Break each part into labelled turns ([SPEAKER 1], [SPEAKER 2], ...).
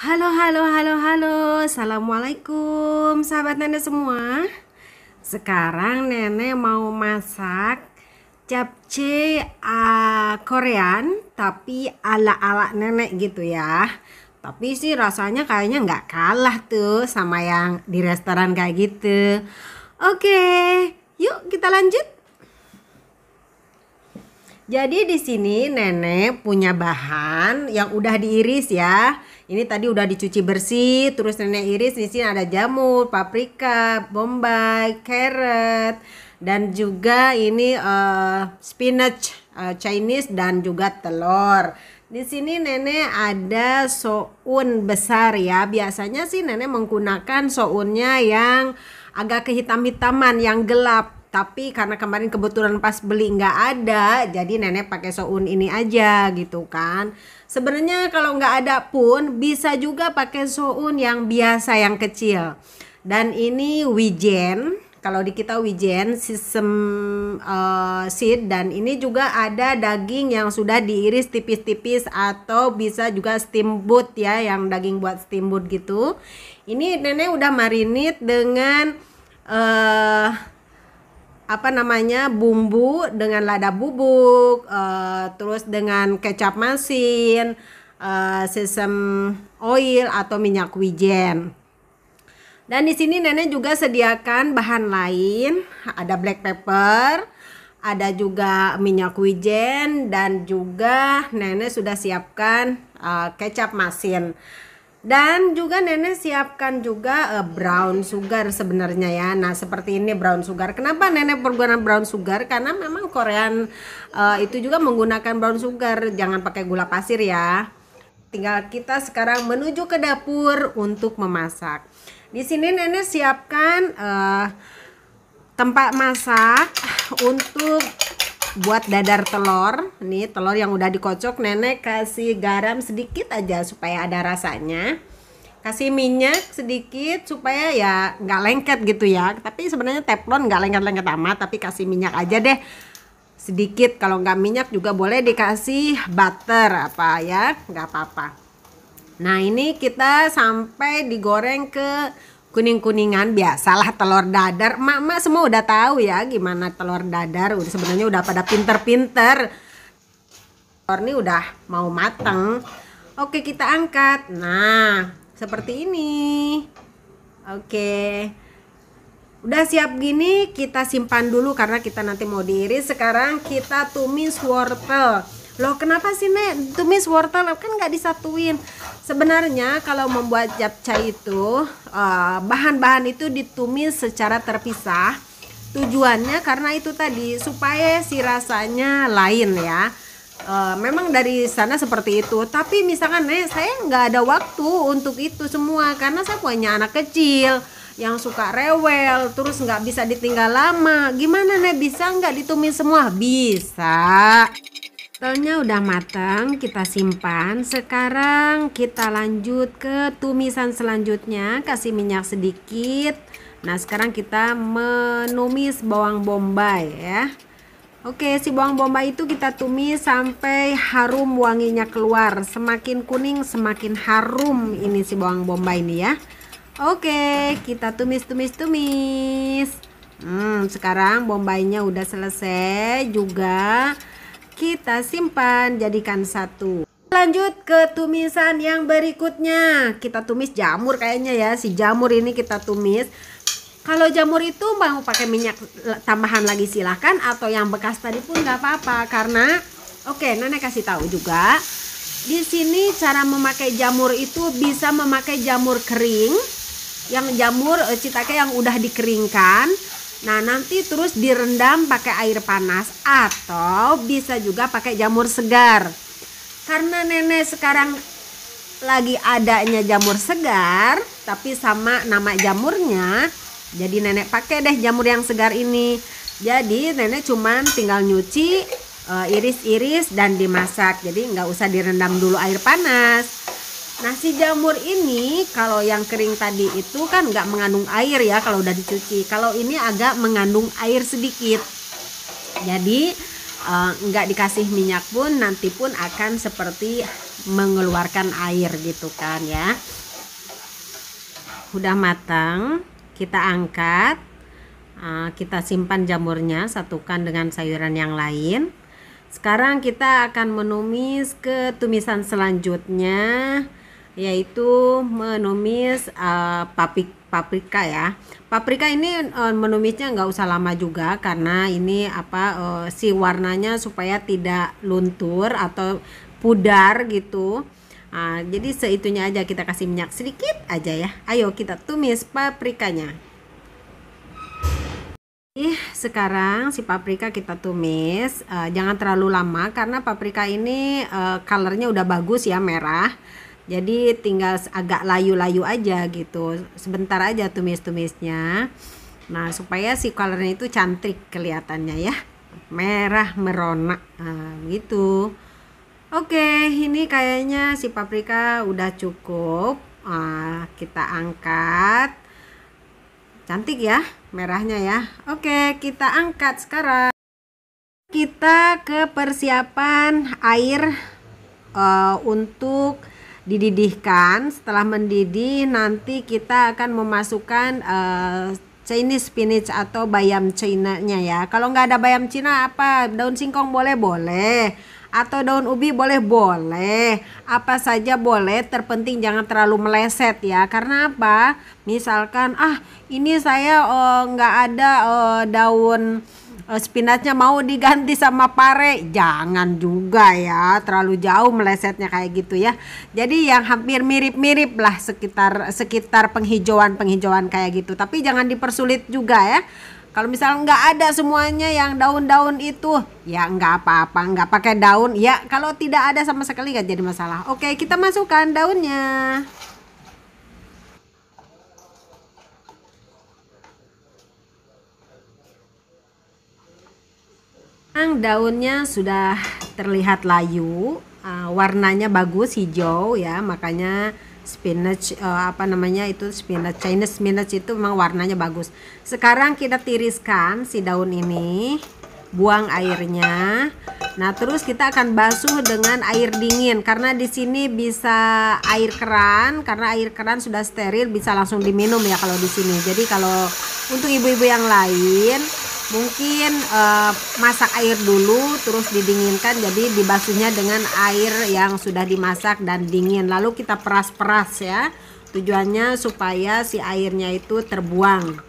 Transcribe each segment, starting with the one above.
[SPEAKER 1] Halo, halo, halo, halo. Assalamualaikum, sahabat nenek semua. Sekarang nenek mau masak capcay Korean, tapi ala-ala nenek gitu ya. Tapi sih rasanya kayaknya nggak kalah tuh sama yang di restoran kayak gitu. Oke, yuk kita lanjut. Jadi di sini nenek punya bahan yang udah diiris ya. Ini tadi udah dicuci bersih, terus nenek iris. Di sini ada jamur, paprika, bombay, carrot, dan juga ini spinach Chinese dan juga telur. Di sini nenek ada soun besar ya. Biasanya sih nenek menggunakan sounnya yang agak kehitam-hitaman, yang gelap. Tapi karena kemarin kebetulan pas beli nggak ada, jadi nenek pakai soun ini aja gitu kan. Sebenarnya kalau nggak ada pun bisa juga pakai soun yang biasa yang kecil. Dan ini wijen, kalau di kita wijen sesame seed, dan ini juga ada daging yang sudah diiris tipis-tipis atau bisa juga steamboat ya, yang daging buat steamboat gitu. Ini nenek udah marinate dengan bumbu dengan lada bubuk, terus dengan kecap masin, sesame oil atau minyak wijen. Dan di sini nenek juga sediakan bahan lain, ada black pepper, ada juga minyak wijen, dan juga nenek sudah siapkan kecap masin. Dan juga nenek siapkan juga brown sugar sebenarnya ya. Nah seperti ini brown sugar. Kenapa nenek menggunakan brown sugar? Karena memang Korean itu juga menggunakan brown sugar. Jangan pakai gula pasir ya. Tinggal kita sekarang menuju ke dapur untuk memasak. Di sini nenek siapkan tempat masak untuk buat dadar telur. Nih telur yang udah dikocok, nenek kasih garam sedikit aja supaya ada rasanya, kasih minyak sedikit supaya ya nggak lengket gitu ya. Tapi sebenarnya teflon nggak lengket-lengket amat, tapi kasih minyak aja deh sedikit. Kalau nggak minyak juga boleh dikasih butter apa ya, nggak apa-apa. Nah ini kita sampai digoreng ke kuning-kuningan. Biasalah telur dadar, emak-emak semua udah tahu ya gimana telur dadar. Sebenarnya udah pada pinter-pinter. Telur ini udah mau mateng. Oke kita angkat. Nah seperti ini. Oke udah siap gini, kita simpan dulu karena kita nanti mau diiris. Sekarang kita tumis wortel. Loh kenapa sih Nek tumis wortel, kan nggak disatuin? Sebenarnya kalau membuat japchae itu bahan-bahan itu ditumis secara terpisah. Tujuannya karena itu tadi supaya si rasanya lain ya. Memang dari sana seperti itu. Tapi misalkan Nek saya nggak ada waktu untuk itu semua karena saya punya anak kecil yang suka rewel, terus nggak bisa ditinggal lama. Gimana Nek, bisa nggak ditumis semua? Bisa. Telurnya udah matang, kita simpan. Sekarang kita lanjut ke tumisan selanjutnya. Kasih minyak sedikit. Nah sekarang kita menumis bawang bombay ya. Oke, si bawang bombay itu kita tumis sampai harum wanginya keluar. Semakin kuning semakin harum ini si bawang bombay ini ya. Oke, kita tumis. Sekarang bombaynya udah selesai juga. Kita simpan, jadikan satu. Lanjut ke tumisan yang berikutnya. Kita tumis jamur kayaknya ya. Si jamur ini kita tumis. Kalau jamur itu mau pakai minyak tambahan lagi silahkan, atau yang bekas tadi pun nggak apa-apa. Karena oke, nenek kasih tahu juga. Di sini cara memakai jamur itu bisa memakai jamur kering, yang jamur shiitake yang udah dikeringkan. Nah nanti terus direndam pakai air panas, atau bisa juga pakai jamur segar. Karena nenek sekarang lagi adanya jamur segar tapi sama nama jamurnya, jadi nenek pakai deh jamur yang segar ini. Jadi nenek cuman tinggal nyuci, iris-iris dan dimasak. Jadi nggak usah direndam dulu air panas. Nah si jamur ini kalau yang kering tadi itu kan nggak mengandung air ya kalau udah dicuci. Kalau ini agak mengandung air sedikit. Jadi nggak dikasih minyak pun nanti pun akan seperti mengeluarkan air gitu kan ya. Udah matang, kita angkat. Kita simpan jamurnya, satukan dengan sayuran yang lain. Sekarang kita akan menumis ke tumisan selanjutnya, yaitu menumis paprika ya. Paprika ini menumisnya nggak usah lama juga, karena ini si warnanya supaya tidak luntur atau pudar gitu. Jadi seitunya aja, kita kasih minyak sedikit aja ya. Ayo kita tumis paprikanya. Sekarang si paprika kita tumis, jangan terlalu lama karena paprika ini colornya udah bagus ya, merah. Jadi tinggal agak layu-layu aja gitu, sebentar aja tumis-tumisnya. Nah supaya si colornya itu cantik kelihatannya ya, merah merona gitu. Oke, ini kayaknya si paprika udah cukup. Kita angkat. Cantik ya merahnya ya. Oke, kita angkat sekarang. Kita ke persiapan air untuk dididihkan. Setelah mendidih nanti kita akan memasukkan Chinese spinach atau bayam Cina-nya ya. Kalau nggak ada bayam Cina, daun singkong boleh, atau daun ubi boleh, apa saja boleh, terpenting jangan terlalu meleset ya. Karena apa? Misalkan ini saya nggak ada daun spinachnya, mau diganti sama pare, jangan juga ya, terlalu jauh melesetnya kayak gitu ya. Jadi yang hampir mirip-mirip lah, sekitar penghijauan kayak gitu, tapi jangan dipersulit juga ya. Kalau misalnya nggak ada semuanya yang daun-daun itu, ya nggak apa-apa, nggak pakai daun ya. Kalau tidak ada sama sekali nggak jadi masalah. Oke, kita masukkan daunnya. Daunnya sudah terlihat layu, warnanya bagus hijau ya, makanya spinach spinach Chinese spinach itu memang warnanya bagus. Sekarang kita tiriskan si daun ini, buang airnya. Nah terus kita akan basuh dengan air dingin, karena di sini bisa air keran, karena air keran sudah steril, bisa langsung diminum ya kalau di sini. Jadi kalau untuk ibu-ibu yang lain mungkin masak air dulu terus didinginkan, jadi dibasuhnya dengan air yang sudah dimasak dan dingin, lalu kita peras-peras ya, tujuannya supaya si airnya itu terbuang.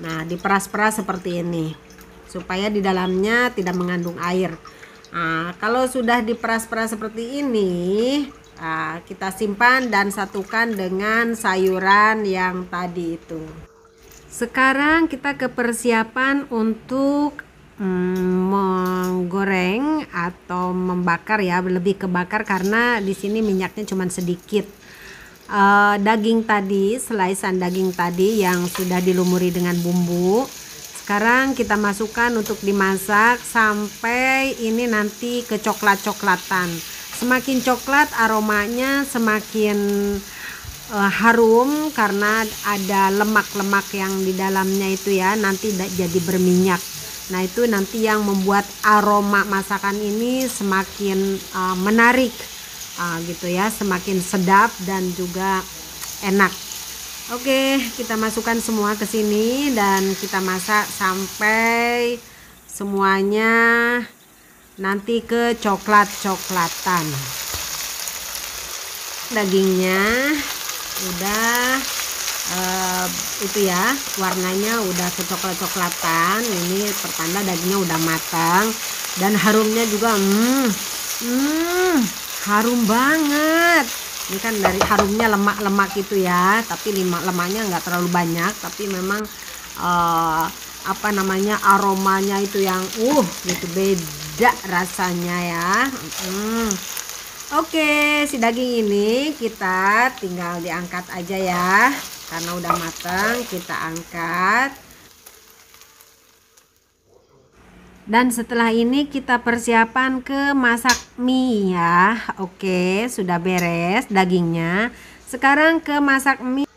[SPEAKER 1] Nah diperas-peras seperti ini supaya di dalamnya tidak mengandung air. Kalau sudah diperas-peras seperti ini, kita simpan dan satukan dengan sayuran yang tadi itu. Sekarang kita ke persiapan untuk menggoreng atau membakar ya, lebih ke bakar karena di sini minyaknya cuma sedikit. Daging tadi, slicean daging tadi yang sudah dilumuri dengan bumbu, sekarang kita masukkan untuk dimasak sampai ini nanti kecoklat-coklatan. Semakin coklat aromanya semakin harum, karena ada lemak-lemak yang di dalamnya itu ya, nanti jadi berminyak. Nah itu nanti yang membuat aroma masakan ini semakin menarik gitu ya, semakin sedap dan juga enak. Oke, kita masukkan semua ke sini dan kita masak sampai semuanya nanti ke coklat-coklatan. Dagingnya udah itu ya, warnanya udah kecoklat-coklatan. Ini pertanda dagingnya udah matang dan harumnya juga harum banget. Ini kan dari harumnya lemak-lemak itu ya, tapi lemaknya nggak terlalu banyak, tapi memang aromanya itu yang gitu, beda rasanya ya. Oke, si daging ini kita tinggal diangkat aja ya, karena udah matang. Kita angkat. Dan setelah ini kita persiapan ke masak mie ya. Oke, sudah beres dagingnya. Sekarang ke masak mie.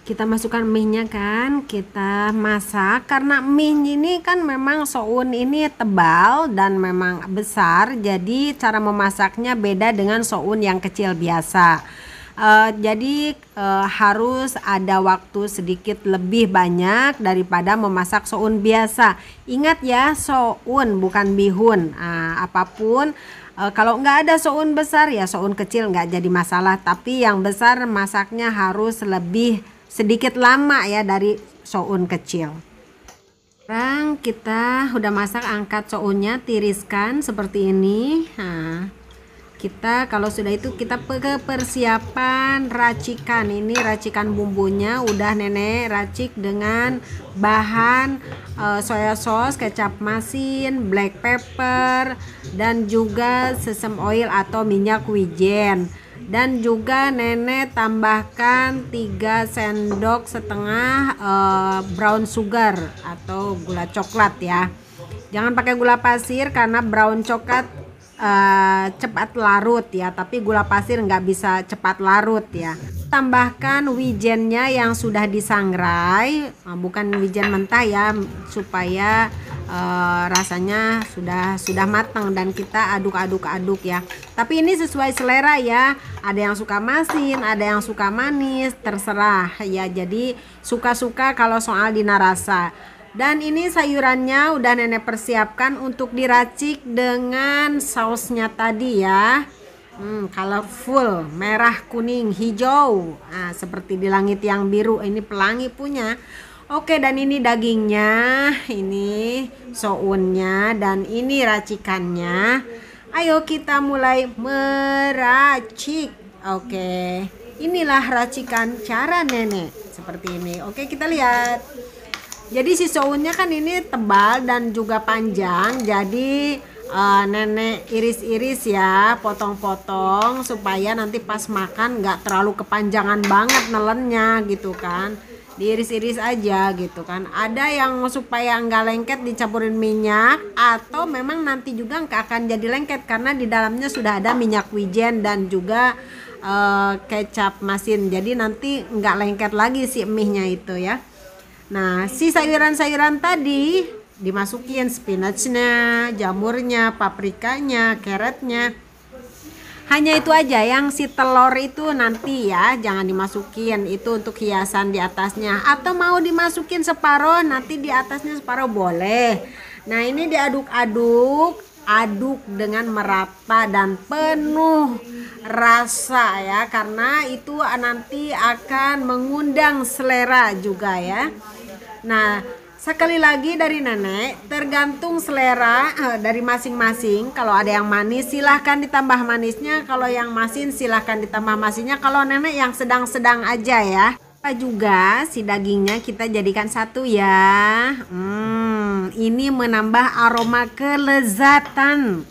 [SPEAKER 1] Kita masukkan mie-nya kan, kita masak. Karena mie ini kan memang soun ini tebal dan memang besar, jadi cara memasaknya beda dengan soun yang kecil biasa. Jadi harus ada waktu sedikit lebih banyak daripada memasak soun biasa. Ingat ya, soun bukan bihun. Apapun kalau nggak ada soun besar ya soun kecil nggak jadi masalah, tapi yang besar masaknya harus lebih sedikit lama ya dari soun kecil. Sekarang kita udah masak, angkat sounnya, tiriskan seperti ini. Nah, kita kalau sudah itu kita ke persiapan racikan. Ini racikan bumbunya udah nenek racik dengan bahan soya sauce, kecap masin, black pepper, dan juga sesame oil atau minyak wijen. Dan juga nenek tambahkan 3 sendok setengah brown sugar atau gula coklat ya. Jangan pakai gula pasir karena brown coklat cepat larut ya, tapi gula pasir nggak bisa cepat larut ya. Tambahkan wijennya yang sudah disangrai, bukan wijen mentah ya, supaya rasanya sudah matang dan kita aduk-aduk ya. Tapi ini sesuai selera ya, ada yang suka masin, ada yang suka manis, terserah ya. Jadi suka-suka kalau soal dina rasa. Dan ini sayurannya udah nenek persiapkan untuk diracik dengan sausnya tadi ya. Colorful, merah, kuning, hijau. Nah, seperti di langit yang biru, ini pelangi punya. Oke, dan ini dagingnya, ini sounnya, dan ini racikannya. Ayo kita mulai meracik. Oke, inilah racikan cara nenek seperti ini. Oke, kita lihat. Jadi si sounnya kan ini tebal dan juga panjang, jadi nenek iris-iris ya, potong-potong supaya nanti pas makan nggak terlalu kepanjangan banget nelennya gitu kan. Diiris-iris aja gitu kan. Ada yang supaya nggak lengket dicampurin minyak, atau memang nanti juga nggak akan jadi lengket karena di dalamnya sudah ada minyak wijen dan juga kecap masin. Jadi nanti nggak lengket lagi si mie-nya itu ya. Nah, si sayuran-sayuran tadi dimasukin, spinachnya, jamurnya, paprikanya, carrotnya. Hanya itu aja, yang si telur itu nanti ya, jangan dimasukin, itu untuk hiasan di atasnya. Atau mau dimasukin separuh, nanti di atasnya separuh boleh. Nah, ini diaduk-aduk, aduk dengan merata dan penuh rasa ya, karena itu nanti akan mengundang selera juga ya. Nah, sekali lagi dari nenek, tergantung selera dari masing-masing. Kalau ada yang manis silahkan ditambah manisnya, kalau yang masin silahkan ditambah masinnya. Kalau nenek yang sedang-sedang aja ya. Juga si dagingnya kita jadikan satu ya. Ini menambah aroma kelezatan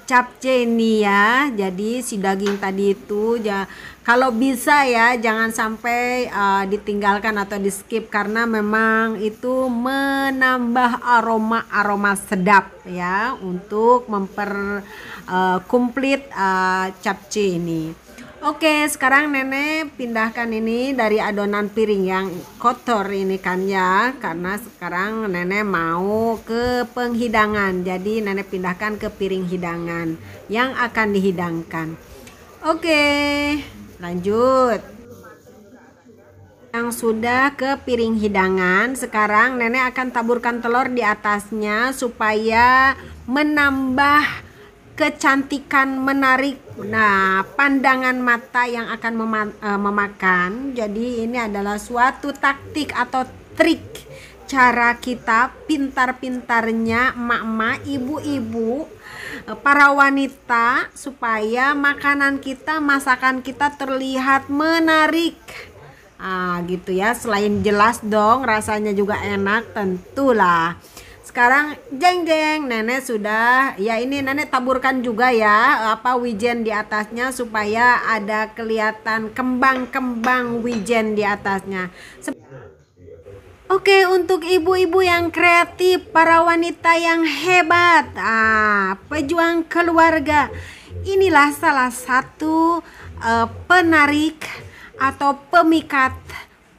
[SPEAKER 1] capcay ini ya. Jadi si daging tadi itu kalau bisa ya jangan sampai ditinggalkan atau di skip, karena memang itu menambah aroma sedap ya untuk komplit capcay ini. Oke, sekarang nenek pindahkan ini dari adonan piring yang kotor ini kan ya, karena sekarang nenek mau ke penghidangan. Jadi nenek pindahkan ke piring hidangan yang akan dihidangkan. Oke, lanjut. Yang sudah ke piring hidangan, sekarang nenek akan taburkan telur di atasnya supaya menambah kecantikan, menarik pandangan mata yang akan memakan. Jadi ini adalah suatu taktik atau trik cara kita pintar-pintarnya emak-emak, ibu-ibu, para wanita, supaya makanan kita, masakan kita terlihat menarik. Gitu ya, selain jelas dong rasanya juga enak tentulah. Sekarang jeng nenek sudah ya, ini nenek taburkan juga ya wijen di atasnya supaya ada kelihatan kembang-kembang wijen di atasnya. Oke, untuk ibu-ibu yang kreatif, para wanita yang hebat, pejuang keluarga, inilah salah satu penarik atau pemikat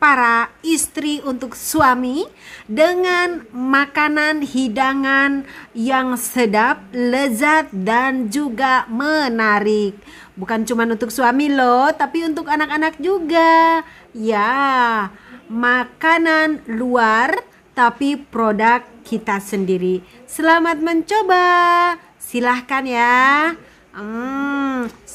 [SPEAKER 1] para istri untuk suami dengan makanan hidangan yang sedap, lezat dan juga menarik. Bukan cuma untuk suami loh, tapi untuk anak-anak juga. Ya, makanan luar tapi produk kita sendiri. Selamat mencoba. Silahkan ya.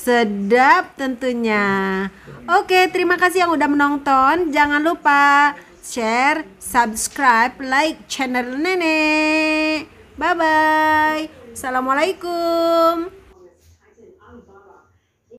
[SPEAKER 1] Sedap tentunya. Oke, terima kasih yang udah menonton. Jangan lupa share, subscribe, like channel Nenek. Bye bye. Assalamualaikum.